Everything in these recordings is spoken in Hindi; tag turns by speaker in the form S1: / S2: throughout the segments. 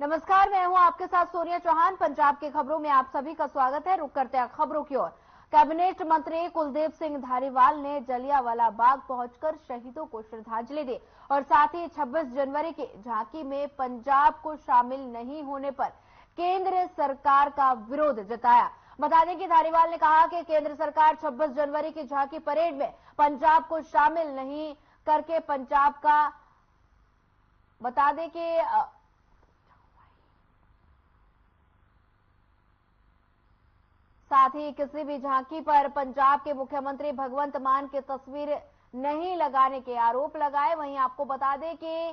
S1: नमस्कार, मैं हूं आपके साथ सोनिया चौहान। पंजाब की खबरों में आप सभी का स्वागत है। रुक करते हैं खबरों की ओर। कैबिनेट मंत्री कुलदीप सिंह धारीवाल ने जलियांवाला बाग पहुंचकर शहीदों को श्रद्धांजलि दी और साथ ही 26 जनवरी की झांकी में पंजाब को शामिल नहीं होने पर केंद्र सरकार का विरोध जताया। बता दें कि धारीवाल ने कहा कि केंद्र सरकार 26 जनवरी की झांकी परेड में पंजाब को शामिल नहीं करके पंजाब का बता दें कि साथ ही किसी भी झांकी पर पंजाब के मुख्यमंत्री भगवंत मान की तस्वीर नहीं लगाने के आरोप लगाए। वहीं आपको बता दें कि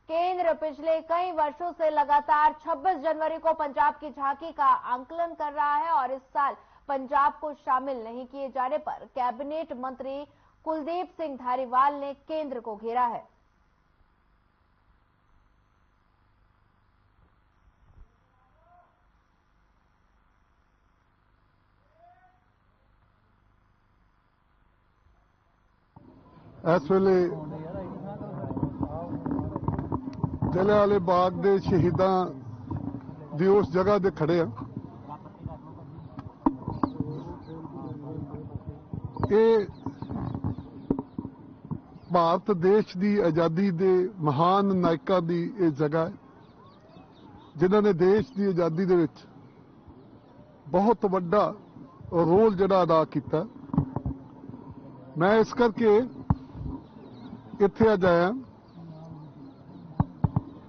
S1: केंद्र पिछले कई वर्षों से लगातार 26 जनवरी को पंजाब की झांकी का आंकलन कर रहा है और इस साल पंजाब को शामिल नहीं किए जाने पर कैबिनेट मंत्री कुलदीप सिंह धारीवाल ने केंद्र को घेरा है।
S2: इस वेले जलियांवाले बाग के शहीदों की उस जगह ते खड़े हैं। ये भारत देश की आज़ादी के महान नायकों की ये जगह है जिन्होंने देश की आज़ादी दे विच बहुत वड्डा रोल जिहड़ा अदा किया। मैं इस करके इत्थे अज आया।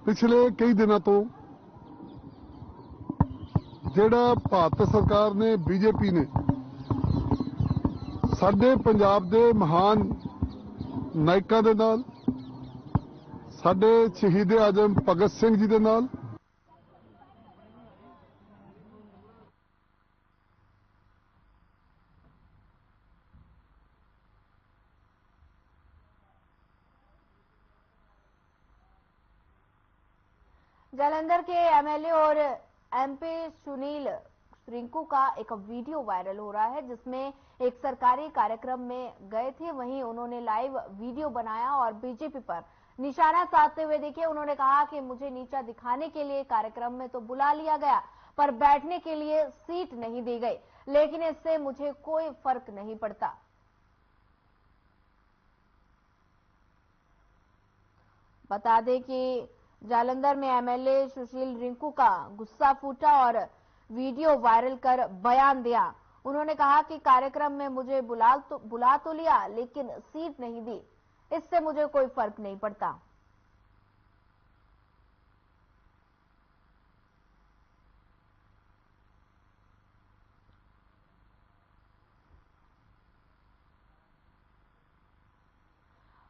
S2: पिछले कई दिनों तो जिहड़ा भारत सरकार ने बीजेपी ने साडे पंजाब दे महान नायकों दे नाल साडे शहीद आजम भगत सिंह जी दे नाल
S1: जालंधर के एमएलए और एमपी सुनील रिंकू का एक वीडियो वायरल हो रहा है जिसमें एक सरकारी कार्यक्रम में गए थे। वहीं उन्होंने लाइव वीडियो बनाया और बीजेपी पर निशाना साधते हुए देखिए उन्होंने कहा कि मुझे नीचा दिखाने के लिए कार्यक्रम में तो बुला लिया गया पर बैठने के लिए सीट नहीं दी गई, लेकिन इससे मुझे कोई फर्क नहीं पड़ता। बता दें कि जालंधर में एमएलए सुशील रिंकू का गुस्सा फूटा और वीडियो वायरल कर बयान दिया। उन्होंने कहा कि कार्यक्रम में मुझे बुला तो लिया लेकिन सीट नहीं दी, इससे मुझे कोई फर्क नहीं पड़ता।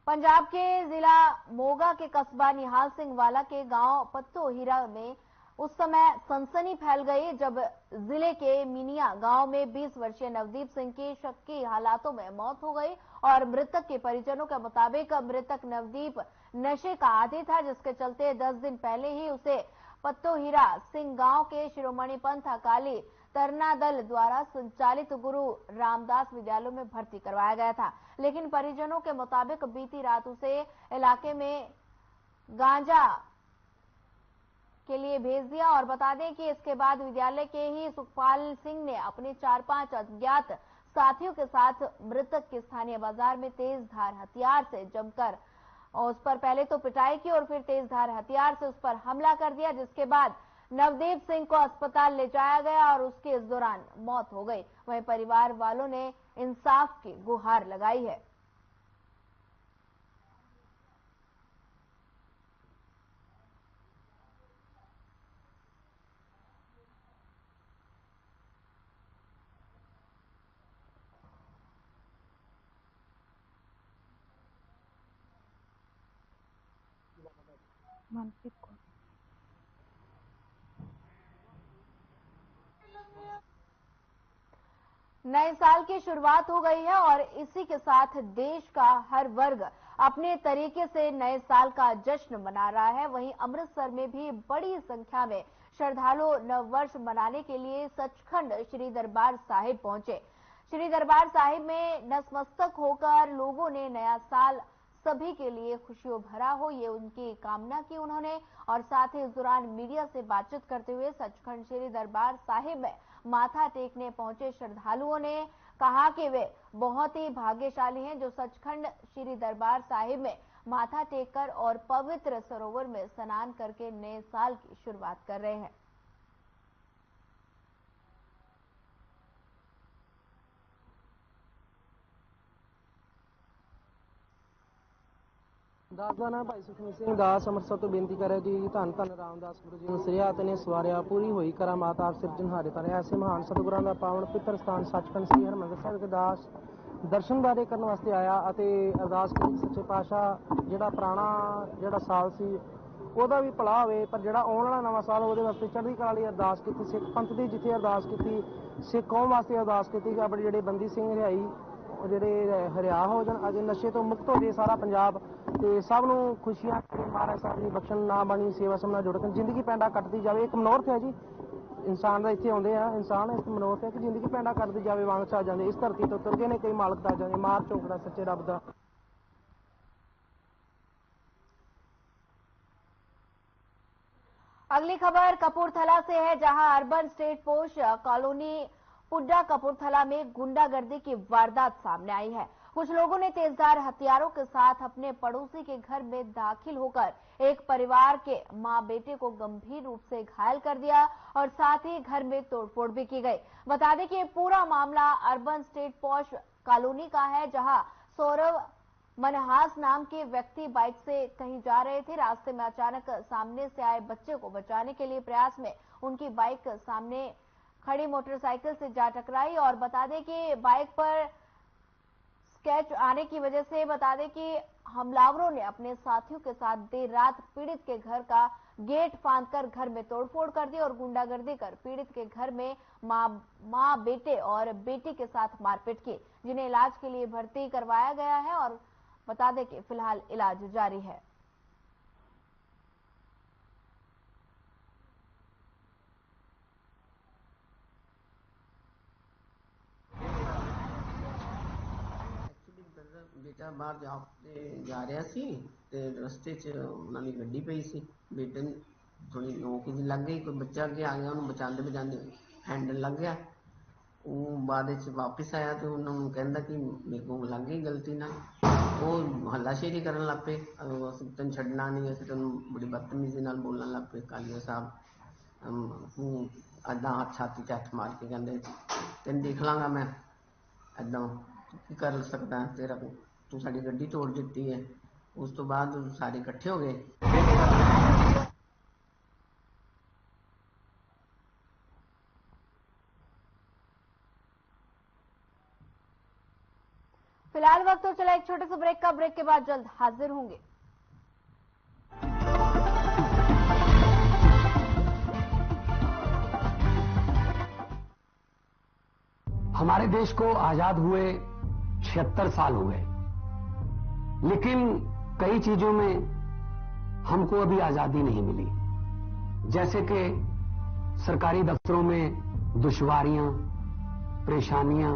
S1: पंजाब के जिला मोगा के कस्बा निहाल सिंह वाला के गांव पत्तो हीरा में उस समय सनसनी फैल गई जब जिले के मिनिया गांव में 20 वर्षीय नवदीप सिंह की शक्की हालातों में मौत हो गई और मृतक के परिजनों के मुताबिक मृतक नवदीप नशे का आदी था, जिसके चलते 10 दिन पहले ही उसे पत्तो हीरा सिंह गांव के शिरोमणि पंथ अकाली तरना दल द्वारा संचालित गुरु रामदास विद्यालय में भर्ती करवाया गया था, लेकिन परिजनों के मुताबिक बीती रात उसे इलाके में गांजा के लिए भेज दिया और बता दें कि इसके बाद विद्यालय के ही सुखपाल सिंह ने अपने 4-5 अज्ञात साथियों के साथ मृतक के स्थानीय बाजार में तेज धार हथियार से जमकर और उस पर पहले तो पिटाई की और फिर तेज धार हथियार से उस पर हमला कर दिया, जिसके बाद नवदीप सिंह को अस्पताल ले जाया गया और उसकी इस दौरान मौत हो गई। वहीं परिवार वालों ने इंसाफ की गुहार लगाई है। नए साल की शुरुआत हो गई है और इसी के साथ देश का हर वर्ग अपने तरीके से नए साल का जश्न मना रहा है। वहीं अमृतसर में भी बड़ी संख्या में श्रद्धालु नववर्ष मनाने के लिए सचखंड श्री दरबार साहिब पहुंचे। श्री दरबार साहिब में नतमस्तक होकर लोगों ने नया साल सभी के लिए खुशियों भरा हो, ये उनकी कामना की उन्होंने। और साथ ही इस दौरान मीडिया से बातचीत करते हुए सचखंड श्री दरबार साहिब में माथा टेकने पहुंचे श्रद्धालुओं ने कहा कि वे बहुत ही भाग्यशाली हैं जो सचखंड श्री दरबार साहिब में माथा टेककर और पवित्र सरोवर में स्नान करके नए साल की शुरुआत कर रहे हैं।
S3: दास का नाम भाई सुखमीत सिंह दास ਅੰਮ੍ਰਿਤਸਰ ਤੋਂ ਬੇਨਤੀ ਕਰ ਰਿਹਾ ਜੀ ਧੰਨ ਧੰਨ ਰਾਮਦਾਸ ਗੁਰੂ ਜੀ ਨੂੰ ਸ੍ਰੀਆਤ ਨੇ ਸਵਾਰਿਆ ਪੂਰੀ ਹੋਈ ਕਰਾਮਾਤ ਆਪ ਸਿਰਜਣਹਾਰੇ ਤਾਰੇ ਐਸੇ ਮਹਾਨ ਸਤਿਗੁਰਾਂ ਦਾ ਪਾਵਨ ਪਿੱਤਰ ਸਥਾਨ ਸੱਚਖੰਡ ਸ੍ਰੀ ਹਰਿਮੰਦਰ ਸਾਹਿਬ ਦੇ ਦਾਸ ਦਰਸ਼ਨ ਦਾਰੇ ਕਰਨ ਵਾਸਤੇ ਆਇਆ ਅਤੇ ਅਰਦਾਸ ਕੀਤੀ ਸੱਚੇ ਪਾਤਸ਼ਾਹ ਜਿਹੜਾ ਪੁਰਾਣਾ ਜਿਹੜਾ ਸਾਲ ਸੀ ਉਹਦਾ ਵੀ ਭਲਾ ਹੋਵੇ ਪਰ ਜਿਹੜਾ ਆਉਣ ਵਾਲਾ ਨਵਾਂ ਸਾਲ ਉਹਦੇ ਵਾਸਤੇ ਚੜ੍ਹਦੀ ਕਲਾ ਲਈ ਅਰਦਾਸ ਕੀਤੀ ਸਿੱਖ ਪੰਥ ਦੀ ਜਿੱਥੇ ਅਰਦਾਸ ਕੀਤੀ ਸਿੱਖ ਕੌਮ ਵਾਸਤੇ ਅਰਦਾਸ ਕੀਤੀ ਕਿ ਆਪਣੇ ਜਿਹੜੇ ਬੰਦੀ ਸਿੰਘ ਰਿਹਾਈ ਜਿਹੜੇ ਹਰਿਆ ਹੋ ਜਾਣ ਅਜੇ ਨਸ਼ੇ ਤੋਂ ਮੁਕਤ ਹੋ ਜੇ ਸਾਰਾ ਪੰਜਾਬ ਤੇ ਸਭ ਨੂੰ ਖੁਸ਼ੀਆਂ ਮਹਾਰਾਜ ਸਾਹਿਬ ਦੀ ਬਖਸ਼ਣ ਨਾ ਬਣੀ ਸੇਵਾ ਸਮਨਾ ਜੁੜ ਕੇ ਜ਼ਿੰਦਗੀ ਪੈਂਡਾ ਕੱਟਦੀ ਜਾਵੇ ਇੱਕ ਮਨੋਰਥ ਹੈ ਜੀ ਇਨਸਾਨ ਦਾ ਇੱਥੇ ਆਉਂਦੇ ਆ ਇਨਸਾਨ ਇਸ ਮਨੋਰਥ ਹੈ ਕਿ ਜ਼ਿੰਦਗੀ ਪੈਂਡਾ ਕੱਟਦੀ ਜਾਵੇ ਵਾਂਗ ਛਾ ਜਾਂਦੇ ਇਸ ਧਰਤੀ ਤੋਂ ਤੁਰ ਗਏ ਨੇ ਕਈ ਮਾਲਕ ਦਾ ਜਾਂਦੇ ਮਾਰ ਝੋਕਦਾ ਸੱਚੇ ਰੱਬ ਦਾ।
S1: अगली खबर कपूरथला से है, जहां urban estate post colony PUDA Kapurthala में गुंडागर्दी की वारदात सामने आई है। कुछ लोगों ने तेजधार हथियारों के साथ अपने पड़ोसी के घर में दाखिल होकर एक परिवार के मां बेटे को गंभीर रूप से घायल कर दिया और साथ ही घर में तोड़फोड़ भी की गई। बता दें कि पूरा मामला अर्बन स्टेट पोस्ट कॉलोनी का है, जहां सौरव मनहास नाम के व्यक्ति बाइक से कहीं जा रहे थे। रास्ते में अचानक सामने से आए बच्चे को बचाने के लिए प्रयास में उनकी बाइक सामने खड़ी मोटरसाइकिल से जा टकराई। और बता दें कि बाइक पर स्क्रैच आने की वजह से बता दें कि हमलावरों ने अपने साथियों के साथ देर रात पीड़ित के घर का गेट फांदकर घर में तोड़फोड़ कर दी और गुंडागर्दी कर पीड़ित के घर में मां बेटे और बेटी के साथ मारपीट की, जिन्हें इलाज के लिए भर्ती करवाया गया है। और बता दें कि फिलहाल इलाज जारी है।
S4: बेटा बाहर जॉब ते जा रहा सी ते रस्ते च उन्हां दी गड्डी पई सी, बेटे नूं थोड़ी नोक जी लग गई, कोई बच्चा अगे आ गया, उन्होंने बचाते बचाते हैंडल लग गया। वो बाद वापस आया तो उन्होंने कहता कि मेरे को लग गई गलती ना, वो हल्लाशेरी करन लग पे, असं तेन छड्डना नहीं, असं तेन बड़ी बदतमीजी नाल बोलन लग पे। कालिया साहब अद्दा हाथ छाती च हथ मार के कहते तेन देख लांगा मैं, ऐदा की कर सकदा तेरा, तू साडी गड्डी तोड़ दित्ती है। उस तो बाद सारे इकट्ठे हो गए।
S1: फिलहाल वक्त तो चला एक छोटे से ब्रेक का, ब्रेक के बाद जल्द हाजिर होंगे।
S5: हमारे देश को आजाद हुए 76 साल हो गए, लेकिन कई चीजों में हमको अभी आजादी नहीं मिली, जैसे कि सरकारी दफ्तरों में दुश्वारियां, परेशानियां,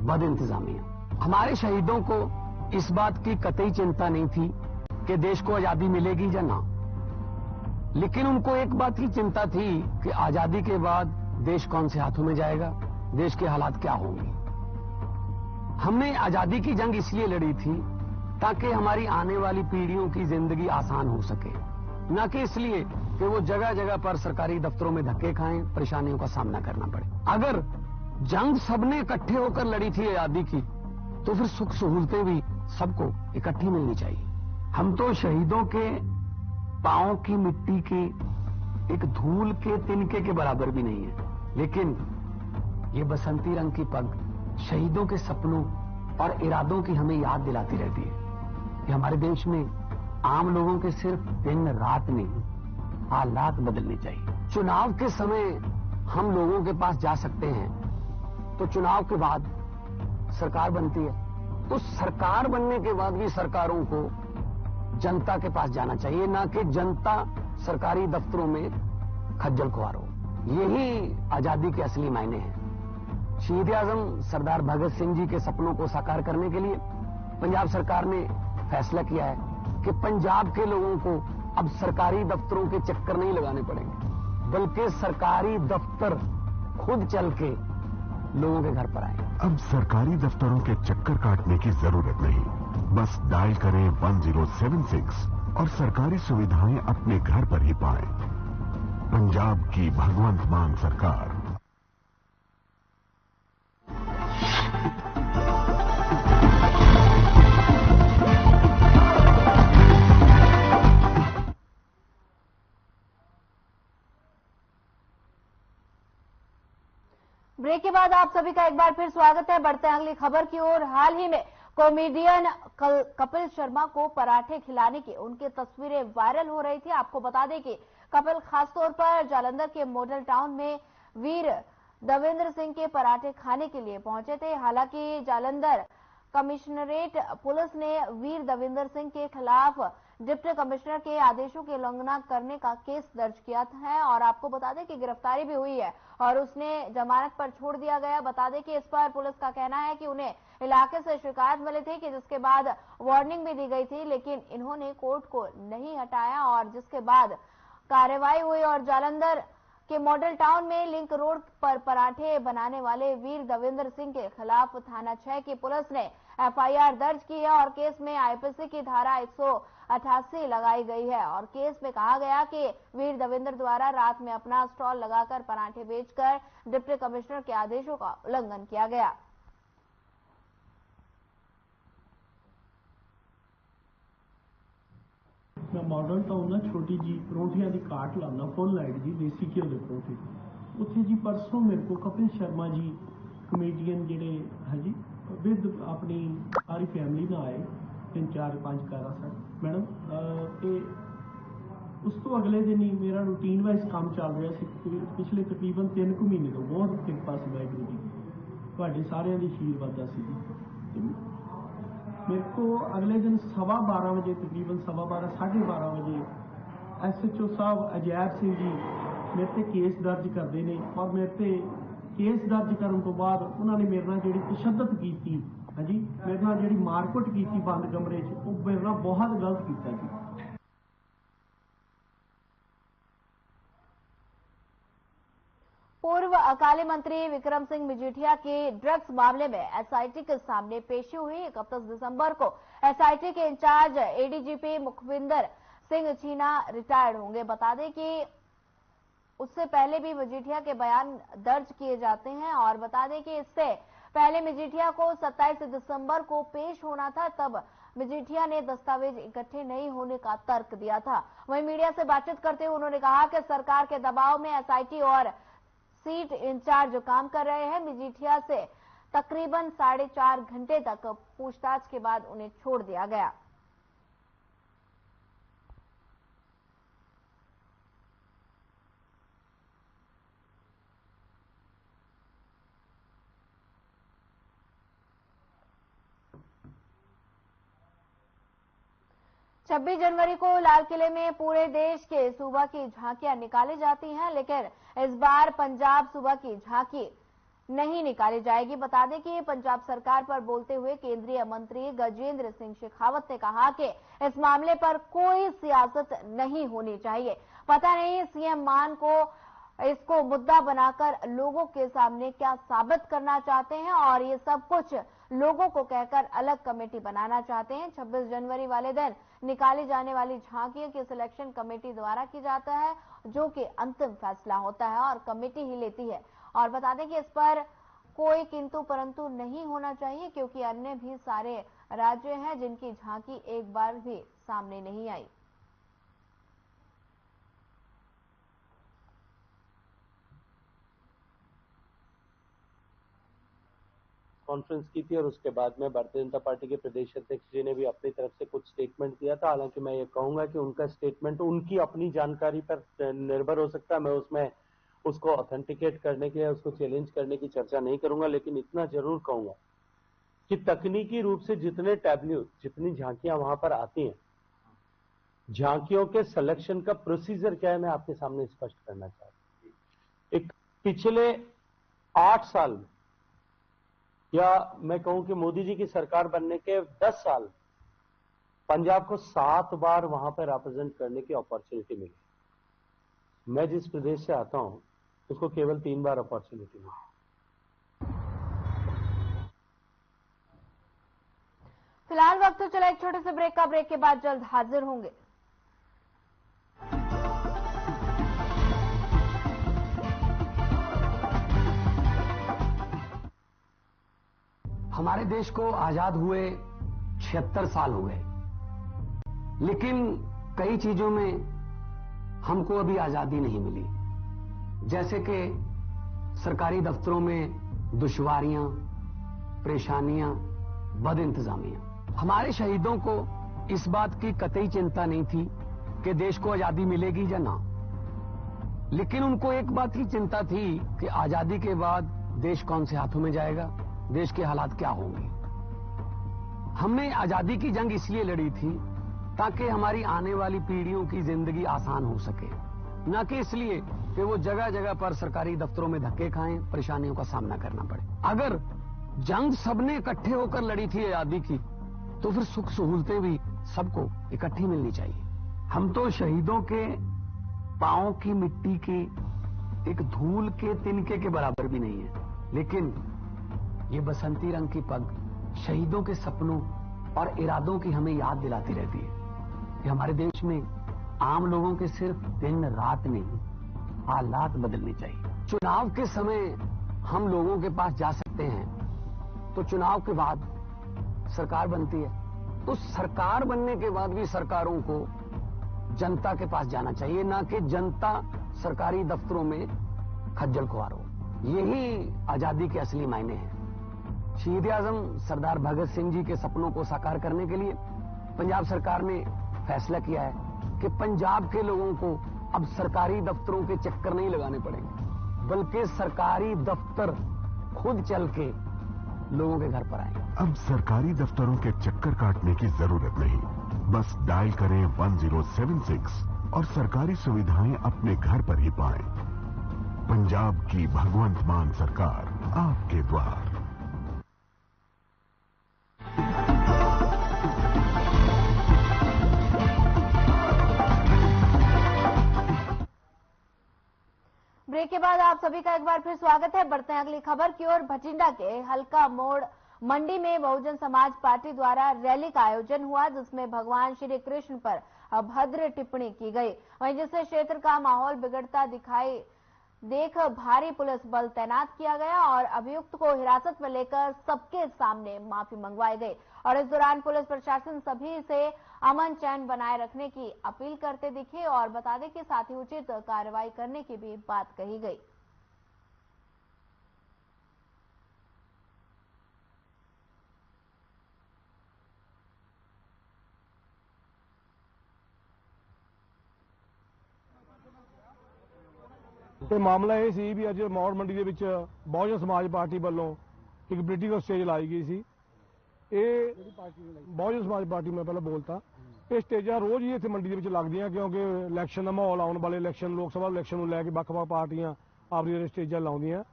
S5: बद इंतजामियां। हमारे शहीदों को इस बात की कतई चिंता नहीं थी कि देश को आजादी मिलेगी या ना, लेकिन उनको एक बात की चिंता थी कि आजादी के बाद देश कौन से हाथों में जाएगा, देश के हालात क्या होंगे। हमने आजादी की जंग इसलिए लड़ी थी ताकि हमारी आने वाली पीढ़ियों की जिंदगी आसान हो सके, न कि इसलिए कि वो जगह जगह पर सरकारी दफ्तरों में धक्के खाएं, परेशानियों का सामना करना पड़े। अगर जंग सबने इकट्ठे होकर लड़ी थी आजादी की, तो फिर सुख सहूलतें भी सबको इकट्ठी मिलनी चाहिए। हम तो शहीदों के पांव की मिट्टी के एक धूल के तिनके के बराबर भी नहीं है, लेकिन ये बसंती रंग की पग शहीदों के सपनों और इरादों की हमें याद दिलाती रहती है कि हमारे देश में आम लोगों के सिर्फ दिन रात नहीं, हालात बदलने चाहिए। चुनाव के समय हम लोगों के पास जा सकते हैं, तो चुनाव के बाद सरकार बनती है, तो सरकार बनने के बाद भी सरकारों को जनता के पास जाना चाहिए, ना कि जनता सरकारी दफ्तरों में खज्जल खुआर हो। यही आजादी के असली मायने हैं। शहीद आजम सरदार भगत सिंह जी के सपनों को साकार करने के लिए पंजाब सरकार ने फैसला किया है कि पंजाब के लोगों को अब सरकारी दफ्तरों के चक्कर नहीं लगाने पड़ेंगे, बल्कि सरकारी दफ्तर खुद चल के लोगों के घर पर आए।
S6: अब सरकारी दफ्तरों के चक्कर काटने की जरूरत नहीं, बस डायल करें 1076 और सरकारी सुविधाएं अपने घर पर ही पाएं। पंजाब की भगवंत मान सरकार।
S1: ब्रेक के बाद आप सभी का एक बार फिर स्वागत है। बढ़ते हैं अगली खबर की ओर। हाल ही में कॉमेडियन कपिल शर्मा को पराठे खिलाने की उनकी तस्वीरें वायरल हो रही थी। आपको बता दें कि कपिल खासतौर पर जालंधर के मॉडल टाउन में वीर देवेंद्र सिंह के पराठे खाने के लिए पहुंचे थे। हालांकि जालंधर कमिश्नरेट पुलिस ने वीर देवेंद्र सिंह के खिलाफ डिप्टी कमिश्नर के आदेशों की उल्लंघना करने का केस दर्ज किया है और आपको बता दें कि गिरफ्तारी भी हुई है और उसने जमानत पर छोड़ दिया गया। बता दें कि इस पर पुलिस का कहना है कि उन्हें इलाके से शिकायत मिली थी कि जिसके बाद वार्निंग भी दी गई थी, लेकिन इन्होंने कोर्ट को नहीं हटाया और जिसके बाद कार्रवाई हुई और जालंधर के मॉडल टाउन में लिंक रोड पर पराठे बनाने वाले वीर देवेंद्र सिंह के खिलाफ थाना 6 की पुलिस ने एफआईआर दर्ज की है और केस में आईपीसी की धारा 188 लगाई गई है और केस में कहा गया कि वीर देवेंद्र द्वारा रात में अपना स्टॉल लगाकर पराठे बेचकर डिप्टी कमिश्नर के आदेशों का उल्लंघन किया गया।
S7: मैं मॉडल टाउन ना छोटी जी परोठिया की काट लाना फुल लाइट जी देसी घ्यो के परोठे उत्थे जी परसों मेरे को कपिल शर्मा जी कमेडियन जिहड़े है जी विद अपनी सारी फैमिली ना आए 3-4-5 कारा सर मैडम ते उस तो अगले दिन ही मेरा रूटीन वाइज काम चल रहा सी पिछले तकरीबन 3 महीने तो बहुत किरपा सी वाहिगुरू जी तुहाडे सारिਆਂ ਦੀ आशीर्वाद सी। मेरे को अगले दिन 12:15 बजे तकरीबन 12:15 12:30 बजे SHO साहब अजैब सिंह जी मेरे ते केस दर्ज करते हैं और मेरे ते केस दर्ज करने तो बाद उन्होंने मेरे नाल जिहड़ी तशद्दद की है जी मेरे नाल जिहड़ी मारकुट की बंद कमरे वो मेरे नाल बहुत गलत किया जी।
S1: पूर्व अकाली मंत्री विक्रम सिंह मजीठिया के ड्रग्स मामले में एसआईटी के सामने पेशी हुई। 31 दिसंबर को एसआईटी के इंचार्ज एडीजीपी मुखविंदर सिंह चीना रिटायर्ड होंगे। बता दें कि उससे पहले भी मजीठिया के बयान दर्ज किए जाते हैं और बता दें कि इससे पहले मजीठिया को 27 दिसंबर को पेश होना था, तब मजीठिया ने दस्तावेज इकट्ठे नहीं होने का तर्क दिया था। वहीं मीडिया से बातचीत करते हुए उन्होंने कहा कि सरकार के दबाव में एसआईटी और सीट इंचार्ज काम कर रहे हैं। मजीठिया से तकरीबन 4.5 घंटे तक पूछताछ के बाद उन्हें छोड़ दिया गया। छब्बीस जनवरी को लाल किले में पूरे देश के सूबा की झांकियां निकाली जाती हैं, लेकिन इस बार पंजाब सूबा की झांकी नहीं निकाली जाएगी। बता दें कि पंजाब सरकार पर बोलते हुए केंद्रीय मंत्री गजेंद्र सिंह शेखावत ने कहा कि इस मामले पर कोई सियासत नहीं होनी चाहिए। पता नहीं सीएम मान को इसको मुद्दा बनाकर लोगों के सामने क्या साबित करना चाहते हैं और ये सब कुछ लोगों को कहकर अलग कमेटी बनाना चाहते हैं। 26 जनवरी वाले दिन निकाली जाने वाली झांकियों की सिलेक्शन कमेटी द्वारा की जाता है, जो कि अंतिम फैसला होता है और कमेटी ही लेती है। और बता दें कि इस पर कोई किंतु परंतु नहीं होना चाहिए, क्योंकि अन्य भी सारे राज्य हैं जिनकी झांकी एक बार भी सामने नहीं आई।
S8: कॉन्फ्रेंस की थी और उसके बाद में भारतीय जनता पार्टी के प्रदेश अध्यक्ष जी ने भी अपनी तरफ से कुछ स्टेटमेंट दिया था। हालांकि मैं ये कहूंगा कि उनका स्टेटमेंट उनकी अपनी जानकारी पर निर्भर हो सकता है, मैं उसमें उसको ऑथेंटिकेट करने के या उसको चैलेंज करने की चर्चा नहीं करूंगा, लेकिन इतना जरूर कहूंगा कि तकनीकी रूप से जितने टैब्ल्यू जितनी झांकियां वहां पर आती हैं, झांकियों के सिलेक्शन का प्रोसीजर क्या है मैं आपके सामने स्पष्ट करना चाहता हूं। एक पिछले 8 साल में या मैं कहूं कि मोदी जी की सरकार बनने के 10 साल पंजाब को 7 बार वहां पर रिप्रेजेंट करने की अपॉर्चुनिटी मिली। मैं जिस प्रदेश से आता हूं उसको केवल 3 बार अपॉर्चुनिटी मिली।
S1: फिलहाल वक्त तो चला एक छोटे से ब्रेक का। ब्रेक के बाद जल्द हाजिर होंगे।
S5: हमारे देश को आजाद हुए 76 साल हो गए, लेकिन कई चीजों में हमको अभी आजादी नहीं मिली। जैसे कि सरकारी दफ्तरों में दुश्वारियां, परेशानियां, बद इंतजामियां। हमारे शहीदों को इस बात की कतई चिंता नहीं थी कि देश को आजादी मिलेगी या ना, लेकिन उनको एक बात की चिंता थी कि आजादी के बाद देश कौन से हाथों में जाएगा, देश के हालात क्या होंगे। हमने आजादी की जंग इसलिए लड़ी थी ताकि हमारी आने वाली पीढ़ियों की जिंदगी आसान हो सके, न कि इसलिए कि वो जगह जगह पर सरकारी दफ्तरों में धक्के खाएं, परेशानियों का सामना करना पड़े। अगर जंग सबने इकट्ठे होकर लड़ी थी आजादी की, तो फिर सुख सहूलतें भी सबको इकट्ठी मिलनी चाहिए। हम तो शहीदों के पांव की मिट्टी की एक धूल के तिनके के बराबर भी नहीं है, लेकिन ये बसंती रंग की पग शहीदों के सपनों और इरादों की हमें याद दिलाती रहती है कि हमारे देश में आम लोगों के सिर्फ दिन रात नहीं, हालात बदलने चाहिए। चुनाव के समय हम लोगों के पास जा सकते हैं, तो चुनाव के बाद सरकार बनती है, तो सरकार बनने के बाद भी सरकारों को जनता के पास जाना चाहिए, ना कि जनता सरकारी दफ्तरों में खज्जल खुआर हो। यही आजादी के असली मायने हैं। शहीद आजम सरदार भगत सिंह जी के सपनों को साकार करने के लिए पंजाब सरकार ने फैसला किया है कि पंजाब के लोगों को अब सरकारी दफ्तरों के चक्कर नहीं लगाने पड़ेंगे, बल्कि सरकारी दफ्तर खुद चल के लोगों के घर पर आएंगे।
S6: अब सरकारी दफ्तरों के चक्कर काटने की जरूरत नहीं, बस डायल करें 1076 और सरकारी सुविधाएं अपने घर पर ही पाएं। पंजाब की भगवंत मान सरकार आपके द्वार।
S1: ब्रेक के बाद आप सभी का एक बार फिर स्वागत है। बढ़ते हैं अगली खबर की ओर। भटिंडा के हल्का मोड़ मंडी में बहुजन समाज पार्टी द्वारा रैली का आयोजन हुआ, जिसमें भगवान श्री कृष्ण पर अभद्र टिप्पणी की गई। वहीं जिससे क्षेत्र का माहौल बिगड़ता दिखाई देख भारी पुलिस बल तैनात किया गया और अभियुक्त को हिरासत में लेकर सबके सामने माफी मंगवाई गई। और इस दौरान पुलिस प्रशासन सभी से अमन चैन बनाए रखने की अपील करते दिखे और बता दें कि साथ ही उचित कार्रवाई करने की भी बात कही गई।
S9: ਤੇ ਮਾਮਲਾ ਇਹ ਸੀ ਵੀ ਅੱਜ ਮੌੜ ਮੰਡੀ ਦੇ ਵਿੱਚ ਬਹੁਜਨ ਸਮਾਜ ਪਾਰਟੀ ਵੱਲੋਂ ਇੱਕ ਪੋਲੀਟੀਕਲ ਸਟੇਜ ਲਾਈ ਗਈ ਸੀ। ਇਹ ਬਹੁਜਨ ਸਮਾਜ ਪਾਰਟੀ ਮੈਂ ਪਹਿਲਾਂ ਬੋਲਤਾ, ਇਹ ਸਟੇਜਾਂ ਰੋਜ਼ ਹੀ ਇੱਥੇ ਮੰਡੀ ਦੇ ਵਿੱਚ ਲੱਗਦੀਆਂ, ਕਿਉਂਕਿ ਇਲੈਕਸ਼ਨ ਦਾ ਮਾਹੌਲ, ਆਉਣ ਵਾਲੇ ਇਲੈਕਸ਼ਨ, ਲੋਕ ਸਭਾ ਇਲੈਕਸ਼ਨ ਨੂੰ ਲੈ ਕੇ ਵੱਖ-ਵੱਖ ਪਾਰਟੀਆਂ ਆਪਣੀਆਂ ਸਟੇਜਾਂ ਲਾਉਂਦੀਆਂ।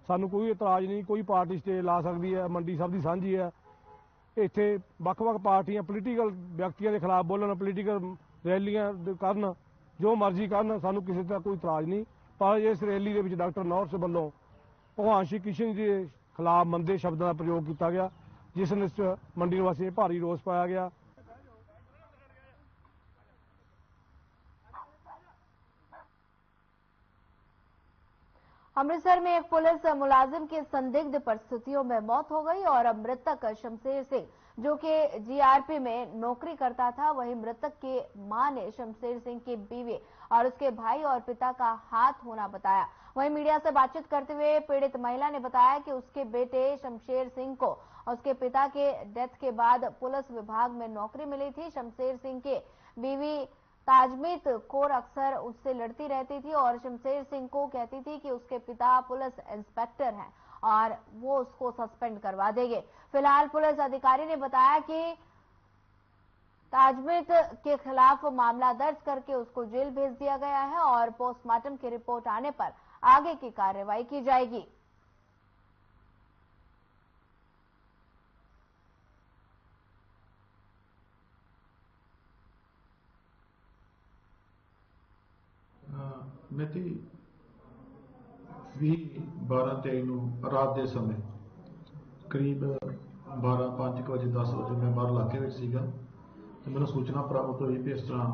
S9: ਸਾਨੂੰ ਕੋਈ ਇਤਰਾਜ਼ ਨਹੀਂ, ਕੋਈ ਪਾਰਟੀ ਸਟੇਜ ਲਾ ਸਕਦੀ ਹੈ, ਮੰਡੀ ਸਭ ਦੀ ਸਾਂਝੀ ਹੈ। ਇੱਥੇ ਵੱਖ-ਵੱਖ ਪਾਰਟੀਆਂ ਪੋਲੀਟੀਕਲ ਵਿਅਕਤੀਆਂ ਦੇ ਖਿਲਾਫ ਬੋਲਣ, ਪੋਲੀਟੀਕਲ ਰੈਲੀਆਂ ਕਰਨ, ਜੋ ਮਰਜ਼ੀ ਕਰਨ, ਸਾਨੂੰ ਕਿਸੇ ਦਾ ਕੋਈ ਇਤਰਾਜ਼ ਨਹੀਂ। पर इस रैली के डॉक्टर नौरस वालों भगवान श्री कृष्ण जी के खिलाफ मंदे शब्दों का प्रयोग किया गया, जिस मंडी निवासी भारी रोष पाया गया।
S1: अमृतसर में एक पुलिस मुलाजिम की संदिग्ध परिस्थितियों में मौत हो गई और अब मृतक शमशेर सिंह, जो कि जीआरपी में नौकरी करता था, वहीं मृतक की मां ने शमशेर सिंह की बीवी और उसके भाई और पिता का हाथ होना बताया। वहीं मीडिया से बातचीत करते हुए पीड़ित महिला ने बताया कि उसके बेटे शमशेर सिंह को उसके पिता के डेथ के बाद पुलिस विभाग में नौकरी मिली थी। शमशेर सिंह की बीवी ताजमीत कौर अक्सर उससे लड़ती रहती थी और शमशेर सिंह को कहती थी कि उसके पिता पुलिस इंस्पेक्टर हैं और वो उसको सस्पेंड करवा देंगे। फिलहाल पुलिस अधिकारी ने बताया कि ताजमीत के खिलाफ मामला दर्ज करके उसको जेल भेज दिया गया है और पोस्टमार्टम की रिपोर्ट आने पर आगे की कार्रवाई की जाएगी।
S10: ਮਿਤੀ 20/12/23 ਨੂੰ ਰਾਤ ਦੇ ਸਮੇਂ ਕਰੀਬ 12:05 ਵਜੇ 10 ਵਜੇ ਮੈਂ ਬਾਹਰ ਇਲਾਕੇ ਵਿੱਚ ਸੀਗਾ ਤੇ ਮੈਨੂੰ ਸੂਚਨਾ ਪ੍ਰਾਪਤ ਹੋਈ ਕਿ ਇਸ ਤਰ੍ਹਾਂ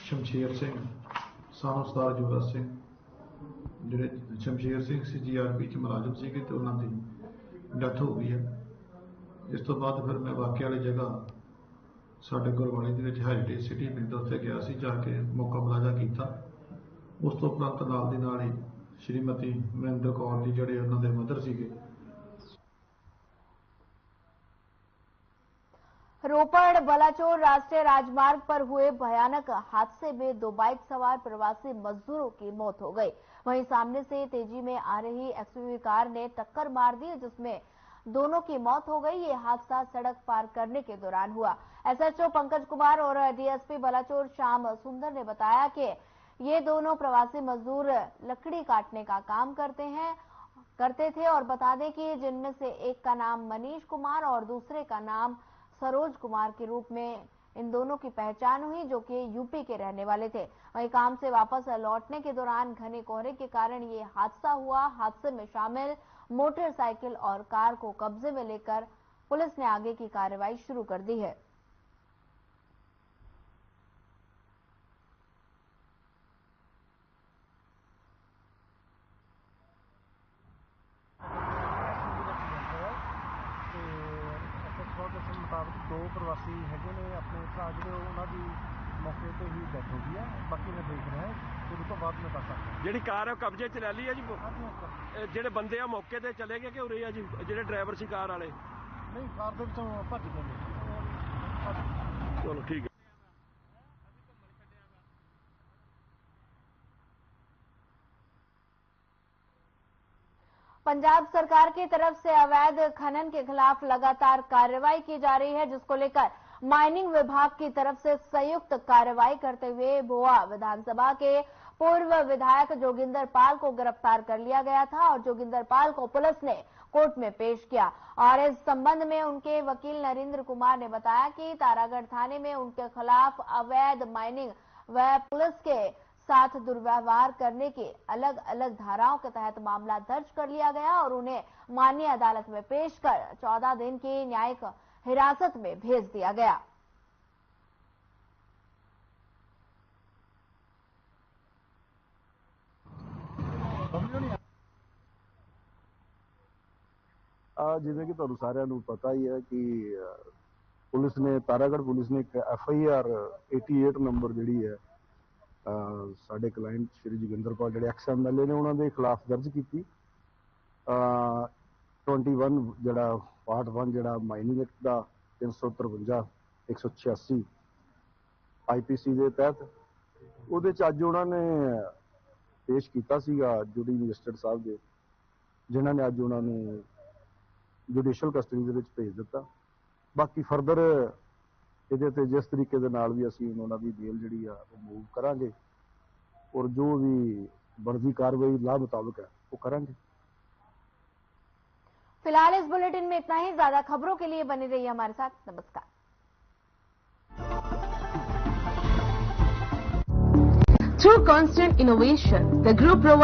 S10: ਸ਼ਮਸ਼ੇਰ ਸਿੰਘ ਸਾਨੂੰ ਸਰਦਾਰ ਜੋਰਾ ਸਿੰਘ ਜਿਹੜੇ ਸ਼ਮਸ਼ੇਰ ਸਿੰਘ ਸੀ GRP 'ਚ ਮੁਲਾਜ਼ਮ ਸੀਗੇ ਤੇ ਉਹਨਾਂ ਦੀ ਡੈਥ ਹੋ ਗਈ ਹੈ। ਇਸ ਤੋਂ ਬਾਅਦ ਫਿਰ ਮੈਂ ਵਾਕਿਆ ਵਾਲੀ ਜਗ੍ਹਾ ਸਾਡੇ ਗੁਰਵਾਲੀ ਦੇ ਵਿੱਚ ਹੈਰੀਟੇਜ ਸਿਟੀ ਪਿੰਡ ਉੱਥੇ ਗਿਆ ਸੀ, ਜਾ ਕੇ ਮੌਕਾ ਮੁਲਾਜ਼ਾ ਕੀਤਾ। ਉਸ ਤੋਂ ਉਪਰੰਤ ਨਾਲ ਦੀ ਨਾਲ ਹੀ श्रीमती महेंद्र कौर जी ਜਿਹੜੇ ਉਹਨਾਂ ਦੇ ਮਦਰ ਸੀਗੇ।
S1: रोपड़ बलाचौर राष्ट्रीय राजमार्ग पर हुए भयानक हादसे में 2 बाइक सवार प्रवासी मजदूरों की मौत हो गई। वहीं सामने से तेजी में आ रही एक्सयूवी कार ने टक्कर मार दी, जिसमें दोनों की मौत हो गई। ये हादसा सड़क पार करने के दौरान हुआ। SHO पंकज कुमार और DSP बलाचौर श्याम सुंदर ने बताया कि ये दोनों प्रवासी मजदूर लकड़ी काटने का काम करते थे और बता दें कि जिनमें से एक का नाम मनीष कुमार और दूसरे का नाम सरोज कुमार के रूप में इन दोनों की पहचान हुई, जो कि यूपी के रहने वाले थे। वहीं काम से वापस लौटने के दौरान घने कोहरे के कारण ये हादसा हुआ। हादसे में शामिल मोटरसाइकिल और कार को कब्जे में लेकर पुलिस ने आगे की कार्रवाई शुरू कर दी है।
S9: मुताबिक 2 प्रवासी है अपने भरा जो उन्होंने मौके पर ही डेथ हो गई है। बाकी मैं देख रहा है फिर तो बाद में कर सकता जी कार है कब्जे च ले ली है जी। ਜਿਹੜੇ ਬੰਦੇ ਆ ਮੌਕੇ ਤੇ ਚਲੇ ਗਏ ਕਿ ਉਰੇ ਆ ਜੀ ਜਿਹੜੇ ਡਰਾਈਵਰ ਸੀ ਕਾਰ ਵਾਲੇ? ਨਹੀਂ ਕਾਰ ਦੇ ਵਿੱਚੋਂ ਭੱਜ ਗਏ ਨੇ। ਚਲੋ ਠੀਕ ਹੈ।
S1: पंजाब सरकार की तरफ से अवैध खनन के खिलाफ लगातार कार्रवाई की जा रही है, जिसको लेकर माइनिंग विभाग की तरफ से संयुक्त कार्रवाई करते हुए भोआ विधानसभा के पूर्व विधायक जोगिंदर पाल को गिरफ्तार कर लिया गया था और जोगिंदर पाल को पुलिस ने कोर्ट में पेश किया। और इस संबंध में उनके वकील नरेंद्र कुमार ने बताया कि तारागढ़ थाने में उनके खिलाफ अवैध माइनिंग व पुलिस के साथ दुर्व्यवहार करने की अलग अलग धाराओं के तहत मामला दर्ज कर लिया गया और उन्हें माननीय अदालत में पेश कर 14 दिन की न्यायिक हिरासत में भेज दिया गया।
S11: जिवें कि तुहानूं सारिआं नूं पता ही है कि पुलिस ने तारागढ़ पुलिस ने एक FIR 88 नंबर जिहड़ी है साडे क्लाइंट श्री जोगिंदर पाल जिहड़े XMLA ने उन्हां दे खिलाफ दर्ज की 21 जिहड़ा पार्ट 1 जिहड़ा माइनिंग एक्ट दा 353 186 IPC दे तहत उहदे च अज उन्होंने पेश किया सीगा जुडी मजिस्ट्रेट साहब दे, जिन्हां ने अज उन्होंने जुडिशल कस्टडी दे विच भेज दिता। बाकी फरदर ਇਹਦੇ ਤੇ जिस तरीके ਦੇ ਨਾਲ ਵੀ ਅਸੀਂ ਉਹਨਾਂ ਦੀ ਬੇਲ ਜਿਹੜੀ ਆ ਉਹ ਮੂਵ ਕਰਾਂਗੇ और जो भी बढ़ती कार्रवाई ला मुताबिक है वो करेंगे।
S1: फिलहाल इस बुलेटिन में इतना ही। ज्यादा खबरों के लिए बने रहिए हमारे साथ। नमस्कार।
S12: Through constant innovation, the group provides